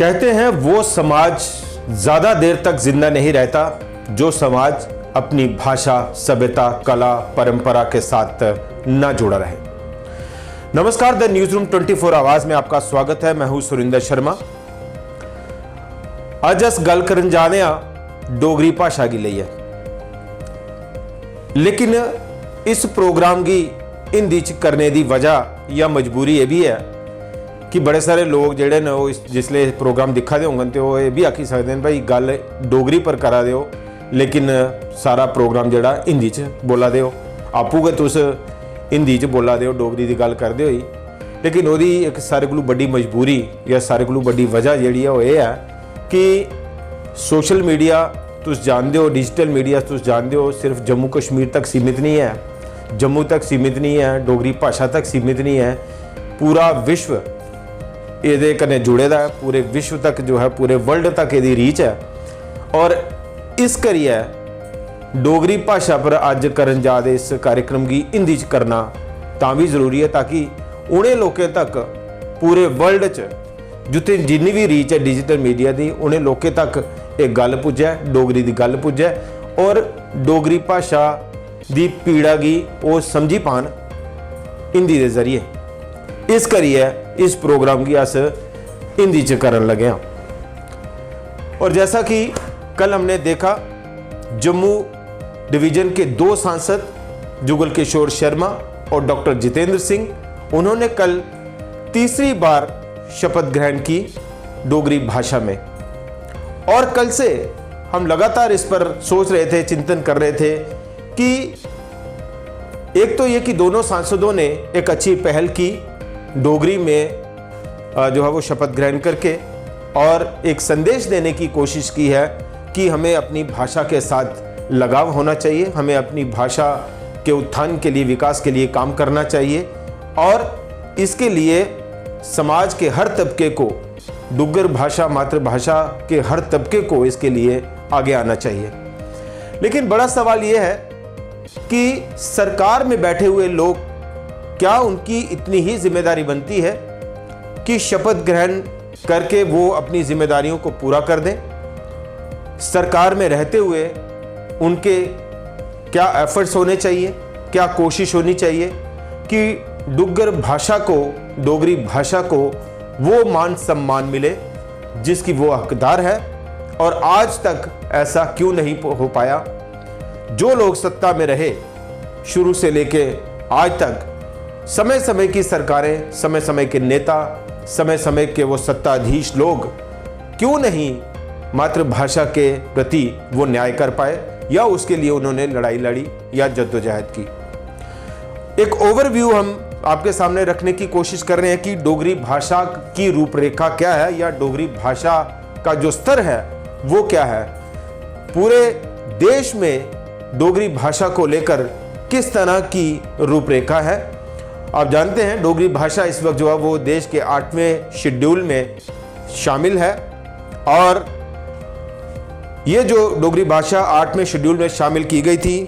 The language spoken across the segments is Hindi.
कहते हैं वो समाज ज्यादा देर तक जिंदा नहीं रहता जो समाज अपनी भाषा, सभ्यता, कला, परंपरा के साथ न जुड़ा रहे। नमस्कार, द न्यूज रूम 24 आवाज में आपका स्वागत है। मैं हूं सुरिंदर शर्मा। अज अस गल करन जाने डोगरी भाषा की लई है, लेकिन इस प्रोग्राम की हिंदी च करने की वजह या मजबूरी यह भी है कि बड़े सारे लोग जेडे ने वो जिसले प्रोग्राम दिखा दे होंगे तो ये भी आखी सकते हैं भाई गल डोगरी पर करा दो, लेकिन सारा प्रोग्राम जेड़ा हिंदी च बोला दो, आपू गै तुस हिंदी च बोला दो, डोगरी की गल करदे होई। लेकिन वो एक सारे कोलू बड़ी मजबूरी या सारे कोलू बड़ी वजह जी है वो ये है कि सोशल मीडिया तुस जानते हो, डिजिटल मीडिया तुस जानते हो, सिर्फ जम्मू कश्मीर तक सीमित नहीं है, जम्मू तक सीमित नहीं है, डोगरी भाषा तक सीमित नहीं है, पूरा विश्व ये कने जुड़े दा है, पूरे विश्व तक जो है, पूरे वर्ल्ड तक ये रीच है। और इस करिए डोगरी भाषा पर अज करन जा दे इस कार्यक्रम की हिंदी च करना तां भी जरूरी है, ताकि उन्हें लोगों तक पूरे वर्ल्ड च जिथे जिन्नी भी रीच है डिजिटल मीडिया की, उन्हें लोगों तक एक गल पुज्जे, डोगरी की गल पुज्जे और डोगरी भाषा की पीड़ा की वो समझी पान हिंदी के जरिए। इस करिए इस प्रोग्राम की अस हिंदी च करन लगे हैं। और जैसा कि कल हमने देखा, जम्मू डिवीजन के 2 सांसद जुगल किशोर शर्मा और डॉक्टर जितेंद्र सिंह, उन्होंने कल तीसरी बार शपथ ग्रहण की डोगरी भाषा में। और कल से हम लगातार इस पर सोच रहे थे, चिंतन कर रहे थे कि एक तो ये कि दोनों सांसदों ने एक अच्छी पहल की डोगरी में जो है वो शपथ ग्रहण करके, और एक संदेश देने की कोशिश की है कि हमें अपनी भाषा के साथ लगाव होना चाहिए, हमें अपनी भाषा के उत्थान के लिए, विकास के लिए काम करना चाहिए, और इसके लिए समाज के हर तबके को, डुग्गर भाषा, मातृभाषा के हर तबके को इसके लिए आगे आना चाहिए। लेकिन बड़ा सवाल यह है कि सरकार में बैठे हुए लोग, क्या उनकी इतनी ही जिम्मेदारी बनती है कि शपथ ग्रहण करके वो अपनी जिम्मेदारियों को पूरा कर दें? सरकार में रहते हुए उनके क्या एफर्ट्स होने चाहिए, क्या कोशिश होनी चाहिए कि डुग्गर भाषा को, डोगरी भाषा को वो मान सम्मान मिले जिसकी वो हकदार है? और आज तक ऐसा क्यों नहीं हो पाया? जो लोग सत्ता में रहे शुरू से लेके आज तक, समय समय की सरकारें, समय समय के नेता, समय समय के वो सत्ताधीश लोग क्यों नहीं मातृभाषा के प्रति वो न्याय कर पाए, या उसके लिए उन्होंने लड़ाई लड़ी या जद्दोजहद की? एक ओवरव्यू हम आपके सामने रखने की कोशिश कर रहे हैं कि डोगरी भाषा की रूपरेखा क्या है, या डोगरी भाषा का जो स्तर है वो क्या है, पूरे देश में डोगरी भाषा को लेकर किस तरह की रूपरेखा है। आप जानते हैं डोगरी भाषा इस वक्त जो है वो देश के 8वें शेड्यूल में शामिल है, और ये जो डोगरी भाषा 8वें शेड्यूल में शामिल की गई थी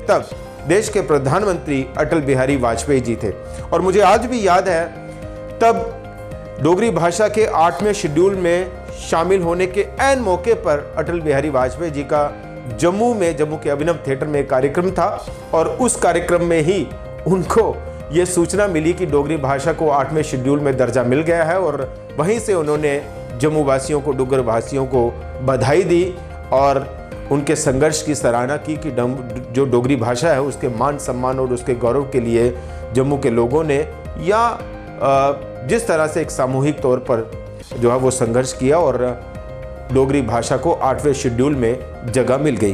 तब देश के प्रधानमंत्री अटल बिहारी वाजपेयी जी थे। और मुझे आज भी याद है, तब डोगरी भाषा के 8वें शेड्यूल में शामिल होने के ऐन मौके पर अटल बिहारी वाजपेयी जी का जम्मू के अभिनव थिएटर में एक कार्यक्रम था, और उस कार्यक्रम में ही उनको ये सूचना मिली कि डोगरी भाषा को 8वें शेड्यूल में दर्जा मिल गया है। और वहीं से उन्होंने जम्मू वासियों को, डुग्गर वासियों को बधाई दी और उनके संघर्ष की सराहना की कि जो डोगरी भाषा है उसके मान सम्मान और उसके गौरव के लिए जम्मू के लोगों ने, या जिस तरह से एक सामूहिक तौर पर जो है वो संघर्ष किया, और डोगरी भाषा को 8वें शेड्यूल में जगह मिल गई।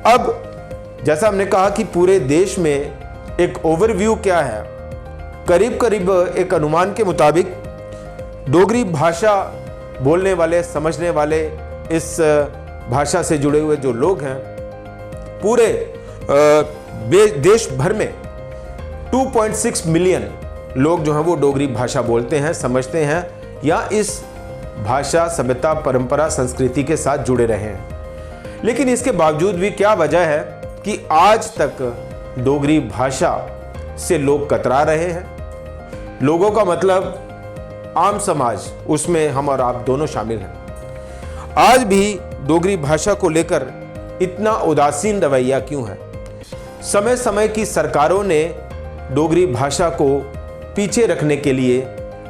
अब जैसा हमने कहा कि पूरे देश में एक ओवरव्यू क्या है, करीब करीब एक अनुमान के मुताबिक डोगरी भाषा बोलने वाले, समझने वाले, इस भाषा से जुड़े हुए जो लोग हैं, पूरे देश भर में 2.6 मिलियन लोग जो हैं वो डोगरी भाषा बोलते हैं, समझते हैं, या इस भाषा, सभ्यता, परंपरा, संस्कृति के साथ जुड़े रहे हैं। लेकिन इसके बावजूद भी क्या वजह है कि आज तक डोगरी भाषा से लोग कतरा रहे हैं? लोगों का मतलब आम समाज, उसमें हम और आप दोनों शामिल हैं, आज भी डोगरी भाषा को लेकर इतना उदासीन रवैया क्यों है? समय समय की सरकारों ने डोगरी भाषा को पीछे रखने के लिए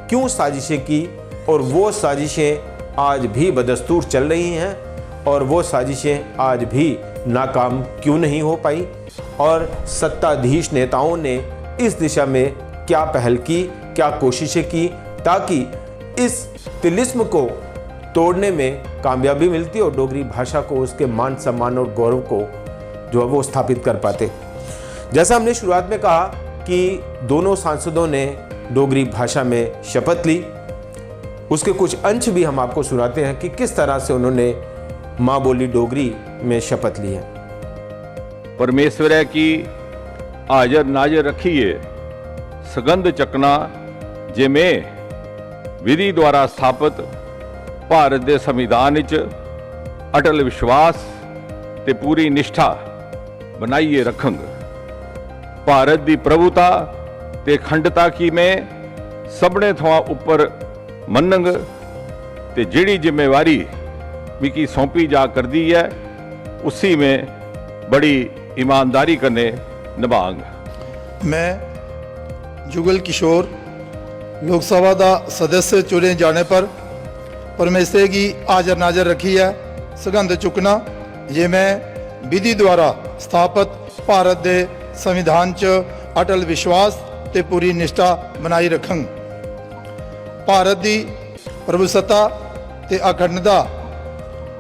क्यों साजिशें की, और वो साजिशें आज भी बदस्तूर चल रही हैं, और वो साजिशें आज भी नाकाम क्यों नहीं हो पाई? और सत्ताधीश नेताओं ने इस दिशा में क्या पहल की, क्या कोशिशें की, ताकि इस तिलिस्म को तोड़ने में कामयाबी मिलती और डोगरी भाषा को, उसके मान सम्मान और गौरव को जो है वो स्थापित कर पाते। जैसा हमने शुरुआत में कहा कि दोनों सांसदों ने डोगरी भाषा में शपथ ली, उसके कुछ अंश भी हम आपको सुनाते हैं कि किस तरह से उन्होंने माँ बोली डोगरी में शपथ ली है। परमेश्वर की हाजर नाजर रखिए सगंध चकना जिमें विधि द्वारा स्थापित भारत के संविधान विच अटल विश्वास ते पूरी निष्ठा बनाइए रखंग। भारत की प्रभुता ते खंडता की में सबने थवा उपर मनंग ते जिहड़ी जिम्मेवारी मिकी सौंपी जा कर दी है उसी में बड़ी ईमानदारी करने निभांग। मैं जुगल किशोर लोकसभा का सदस्य चुने जाने पर परमेश्वर की हाजर नाजर रखी है सगंध चुकना ये मैं विधि द्वारा स्थापित भारत के संविधान च अटल विश्वास ते पूरी निष्ठा बनाई रखंग। भारत की प्रभुसत्ता ते अखंडता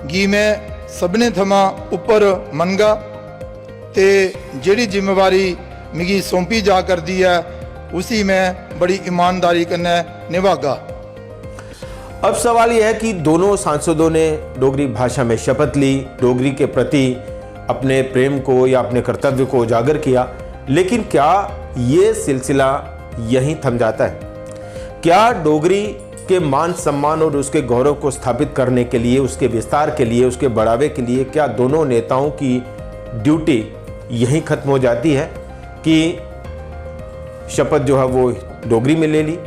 गी मैं सबने थमा उपर मनगा ते जिहड़ी जिम्मेवारी मिगी सौंपी जा कर दी है उसी में बड़ी ईमानदारी कन्नै निभागा। अब सवाल यह है कि दोनों सांसदों ने डोगरी भाषा में शपथ ली, डोगरी के प्रति अपने प्रेम को या अपने कर्तव्य को उजागर किया, लेकिन क्या ये सिलसिला यहीं थम जाता है? क्या डोगरी के मान सम्मान और उसके गौरव को स्थापित करने के लिए, उसके विस्तार के लिए, उसके बढ़ावे के लिए क्या दोनों नेताओं की ड्यूटी यहीं खत्म हो जाती है कि शपथ जो है वो डोगरी में ले ली?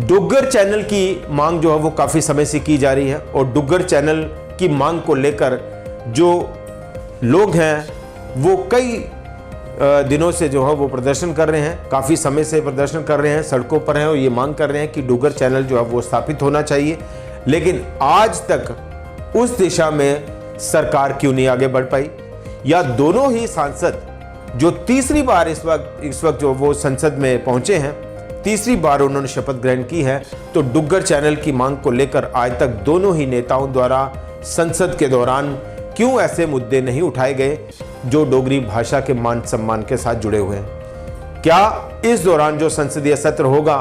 डुग्गर चैनल की मांग जो है वो काफी समय से की जा रही है, और डुग्गर चैनल की मांग को लेकर जो लोग हैं वो कई दिनों से जो है वो प्रदर्शन कर रहे हैं, काफ़ी समय से प्रदर्शन कर रहे हैं, सड़कों पर हैं और ये मांग कर रहे हैं कि डुग्गर चैनल जो है वो स्थापित होना चाहिए। लेकिन आज तक उस दिशा में सरकार क्यों नहीं आगे बढ़ पाई? या दोनों ही सांसद जो तीसरी बार इस वक्त जो वो संसद में पहुंचे हैं, तीसरी बार उन्होंने शपथ ग्रहण की है, तो डुग्गर चैनल की मांग को लेकर आज तक दोनों ही नेताओं द्वारा संसद के दौरान क्यों ऐसे मुद्दे नहीं उठाए गए जो डोगरी भाषा के मान सम्मान के साथ जुड़े हुए हैं? क्या इस दौरान जो संसदीय सत्र होगा,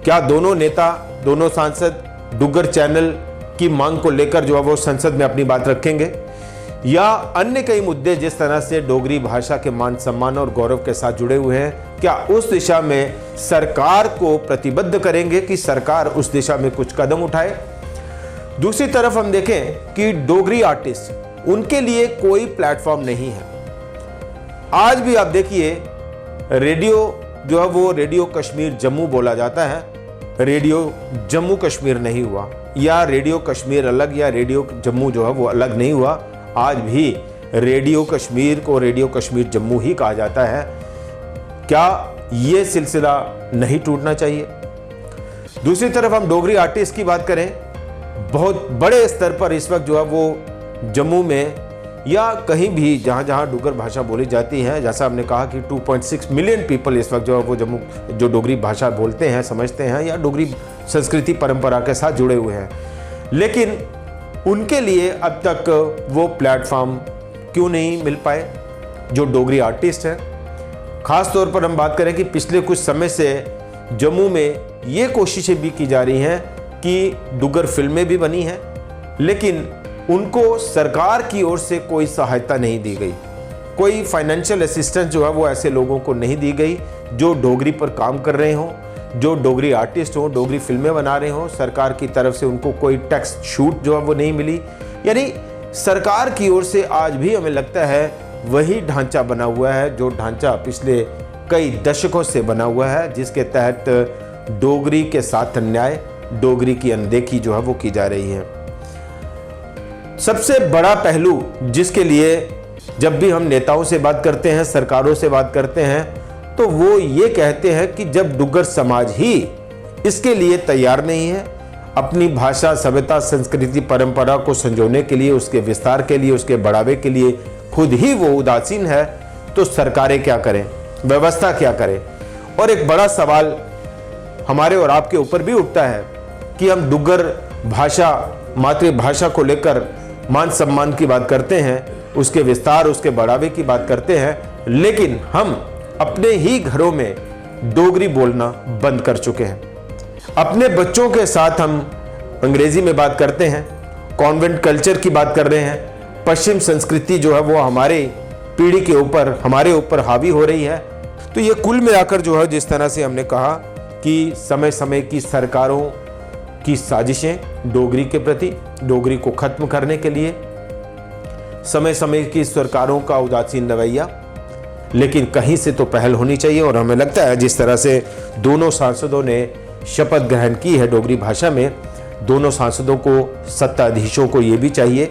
क्या दोनों नेता, दोनों सांसद डुग्गर चैनल की मांग को लेकर जो है वो संसद में अपनी बात रखेंगे, या अन्य कई मुद्दे जिस तरह से डोगरी भाषा के मान सम्मान और गौरव के साथ जुड़े हुए हैं, क्या उस दिशा में सरकार को प्रतिबद्ध करेंगे कि सरकार उस दिशा में कुछ कदम उठाए? दूसरी तरफ हम देखें कि डोगरी आर्टिस्ट, उनके लिए कोई प्लेटफॉर्म नहीं है। आज भी आप देखिए रेडियो जो है वो रेडियो कश्मीर जम्मू बोला जाता है, रेडियो जम्मू कश्मीर नहीं हुआ, या रेडियो कश्मीर अलग या रेडियो जम्मू जो है वो अलग नहीं हुआ। आज भी रेडियो कश्मीर को रेडियो कश्मीर जम्मू ही कहा जाता है। क्या ये सिलसिला नहीं टूटना चाहिए? दूसरी तरफ हम डोगरी आर्टिस्ट की बात करें, बहुत बड़े स्तर पर इस वक्त जो है वो जम्मू में या कहीं भी जहाँ जहाँ डुग्गर भाषा बोली जाती है, जैसा हमने कहा कि 2.6 मिलियन पीपल इस वक्त जो है वो जम्मू जो डोगरी भाषा बोलते हैं, समझते हैं या डोगरी संस्कृति परंपरा के साथ जुड़े हुए हैं, लेकिन उनके लिए अब तक वो प्लेटफॉर्म क्यों नहीं मिल पाए जो डोगरी आर्टिस्ट हैं? ख़ास तौर पर हम बात करें कि पिछले कुछ समय से जम्मू में ये कोशिशें भी की जा रही हैं कि डुग्गर फिल्में भी बनी हैं, लेकिन उनको सरकार की ओर से कोई सहायता नहीं दी गई, कोई फाइनेंशियल असिस्टेंस जो है वो ऐसे लोगों को नहीं दी गई जो डोगरी पर काम कर रहे हों, जो डोगरी आर्टिस्ट हों, डोगरी फिल्में बना रहे हों। सरकार की तरफ से उनको कोई टैक्स छूट जो है वो नहीं मिली। यानी सरकार की ओर से आज भी हमें लगता है वही ढांचा बना हुआ है जो ढांचा पिछले कई दशकों से बना हुआ है, जिसके तहत डोगरी के साथ अन्याय, डोगरी की अनदेखी जो है वो की जा रही है। सबसे बड़ा पहलू जिसके लिए जब भी हम नेताओं से बात करते हैं, सरकारों से बात करते हैं, तो वो ये कहते हैं कि जब डुग्गर समाज ही इसके लिए तैयार नहीं है, अपनी भाषा, सभ्यता, संस्कृति, परंपरा को संजोने के लिए, उसके विस्तार के लिए, उसके बढ़ावे के लिए खुद ही वो उदासीन है, तो सरकारें क्या करें, व्यवस्था क्या करे। और एक बड़ा सवाल हमारे और आपके ऊपर भी उठता है कि हम डुग्गर भाषा, मातृभाषा को लेकर मान सम्मान की बात करते हैं, उसके विस्तार, उसके बढ़ावे की बात करते हैं, लेकिन हम अपने ही घरों में डोगरी बोलना बंद कर चुके हैं। अपने बच्चों के साथ हम अंग्रेजी में बात करते हैं, कॉन्वेंट कल्चर की बात कर रहे हैं, पश्चिम संस्कृति जो है वो हमारे पीढ़ी के ऊपर, हमारे ऊपर हावी हो रही है। तो ये कुल मिलाकर जो है, जिस तरह से हमने कहा कि समय समय की सरकारों की साजिशें डोगरी के प्रति, डोगरी को खत्म करने के लिए, समय समय की सरकारों का उदासीन रवैया, लेकिन कहीं से तो पहल होनी चाहिए। और हमें लगता है जिस तरह से दोनों सांसदों ने शपथ ग्रहण की है डोगरी भाषा में, दोनों सांसदों को, सत्ताधीशों को ये भी चाहिए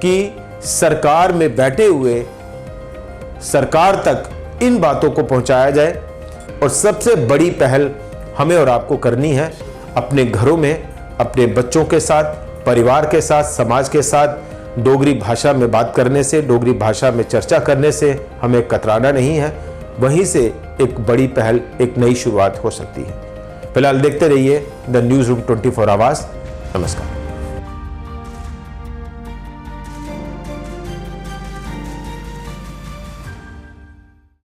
कि सरकार में बैठे हुए सरकार तक इन बातों को पहुंचाया जाए। और सबसे बड़ी पहल हमें और आपको करनी है, अपने घरों में, अपने बच्चों के साथ, परिवार के साथ, समाज के साथ डोगरी भाषा में बात करने से, डोगरी भाषा में चर्चा करने से हमें कतराना नहीं है। वहीं से एक बड़ी पहल, एक नई शुरुआत हो सकती है। फिलहाल देखते रहिए द न्यूज़ रूम 24 आवाज़। नमस्कार।